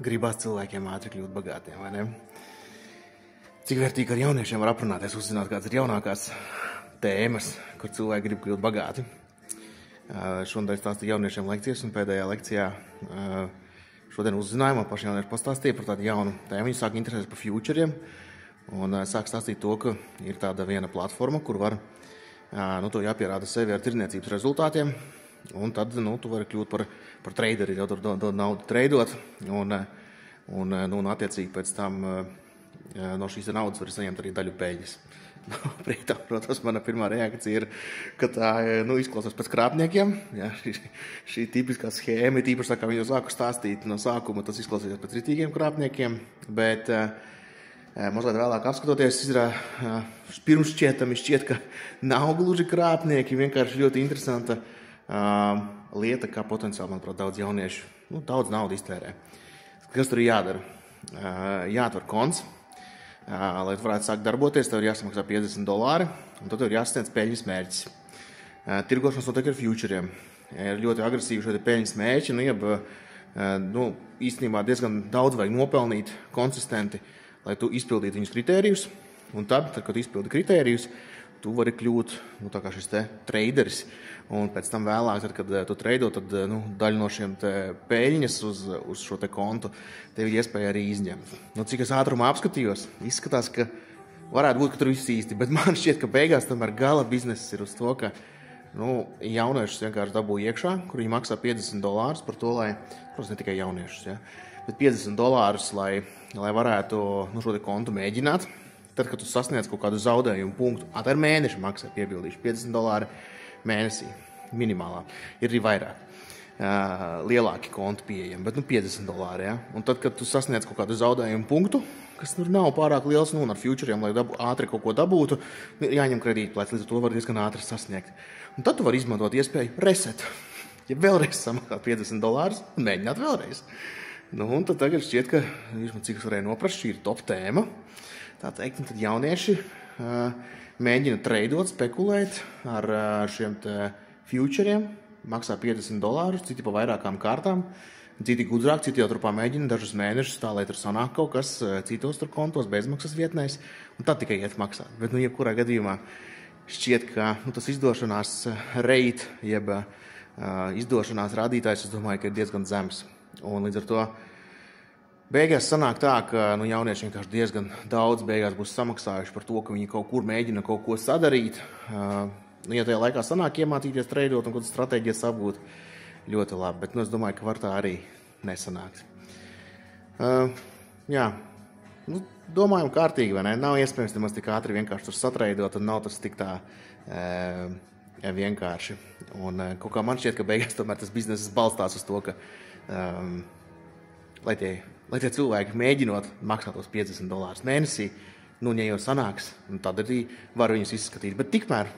gribās cilvēkiem ātri kļūt bagātiem, vai ne? Cik vērtīgi ar jauniešiem var aprunāties, uzzināt, kādas ir jaunākās tēmas, kur cilvēki grib kļūt bagāti. Šodien stāstīju jauniešiem lekcijas, un pēdējā lekcijā šodien uzzinājumā paši jaunieši pastāstīja par tādu jaunu tēmu. Viņi sāk interesēties par futuriem, un sāk stāstīt to, ka ir tāda viena platforma, kur var, to jāpierāda sevi ar tirniecības rezultātiem, un tad, tu vari kļūt par traderi, jau tur dod naudu treidot, un attiecīgi pēc tam no šīs naudas var saņemt arī daļu peļņas. Priekšā, protams, mana pirmā reakcija ir, ka tā izklausās pēc krāpniekiem. Ja, šī tipiskā schēma, tīpaši tā kā viņi sāku stāstīt no sākuma, tas izklausās pēc ritīgiem krāpniekiem, bet mazliet vēlāk apskatoties, pirms šķiet, ka nav gluži krāpnieki, vienkārši ļoti interesanta lieta, kā potenciāli, manuprāt, daudz jauniešu, daudz naudu iztērē. Kas tur ir jādara? Jāatver konts. Lai tu varētu sākt darboties, tev ir jāsamaksā $50, un tad tev ir jāsasniedz peļņas mērķis. Tirgošanas notiek ar futuriem. Ir ļoti agresīvi šie peļņas mērķi, īstenībā diezgan daudz vajag nopelnīt konsistenti, lai tu izpildītu viņus kritērijus, un tad, kad tu izpildi kritērijus, tu vari kļūt, tā kā šis traderis, un pēc tam vēlāk, tad, kad tu treido, tad daļu no šiem peļņas uz šo kontu tev ir iespēja arī izņemt. Cik es ātrumā apskatījos, izskatās, ka varētu būt, ka tur viss īsti, bet man šķiet, ka beigās tomēr gala bizness ir uz to, ka jauniešus vienkārši dabū iekšā, kur viņi maksā $50 par to, lai, protams, ne tikai jauniešus, ja, bet $50, lai varētu šo kontu mēģināt. Tad, kad tu sasniedz kaut kādu zaudējumu punktu, tā ir mēneša maksā, piebildīšu, $50 mēnesī, minimālā. Ir arī vairāk, lielāki konti pieejami, bet $50, ja. Un tad, kad tu sasniedz kaut kādu zaudējumu punktu, kas nav pārāk liels, ar futuriem, lai ātri kaut ko dabūtu, jāņem kredītplēts, līdz ar to var diezgan ātri sasniegt. Un tad tu vari izmantot iespēju reset. Ja vēlreiz samaksāt $50 un mēģināt vēlreiz. Un tad tagad šķiet, ka, cik es varēju noprast, šī ir top tēma. Tā teikt, tad jaunieši mēģina treidot, spekulēt ar šiem futuriem, maksā $50, citi pa vairākām kārtām, citi gudrāk, citi jau tur pamēģina dažus mēnešus tā, lai tur sanāk kaut kas citos tur kontos, bezmaksas vietnēs, un tad tikai iet maksāt. Bet, jebkurā gadījumā šķiet, ka tas izdošanās rate, jeb izdošanās rādītājs, es domāju, ka ir diezgan zems. Un līdz ar to beigās sanāk tā, ka jaunieši vienkārši diezgan daudz beigās būs samaksājuši par to, ka viņi kaut kur mēģina kaut ko sadarīt. Ja tajā laikā sanāk iemācīties treidot un kādas stratēģijas apgūt, ļoti labi, bet es domāju, ka var tā arī nesanākt. Domājam kārtīgi, vai ne? Nav iespējams nemaz tik ātri vienkārši tur satreidot, un nav tas tik tā vienkārši. Un kaut kā man šķiet, ka beigās tomēr tas bizness balstās uz to, ka lai tie cilvēki mēģinot maksāt tos $50 mēnesī, ja jau sanāks, tad arī var viņus izskatīt. Bet tikmēr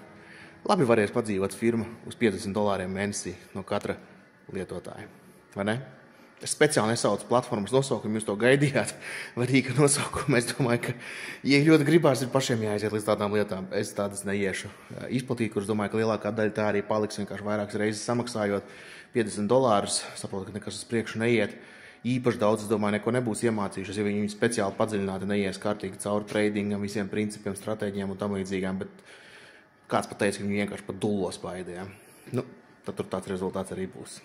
labi varēs padzīvot firma uz $50 mēnesī no katra lietotāja. Vai ne? Es speciāli nesaucu platformas nosaukumu, jūs to gaidījāt, vai rīka nosaukumu. Es domāju, ka, ja ļoti gribās, ir pašiem jāaiziet līdz tādām lietām. Es tādas neiešu izplatīt, kuras domāju, ka lielākā daļa tā arī paliks vienkārši vairākas reizes samaksājot $50. Saprotu, ka nekas uz priekšu neiet. Īpaši daudz, es domāju, neko nebūs iemācījušies, ja viņi speciāli padziļināti neies kārtīgi cauri tradingam, visiem principiem, stratēģiem un tam līdzīgām, bet kāds pat teica, ka viņi vienkārši pat dullos paidē. Tad tur tāds rezultāts arī būs.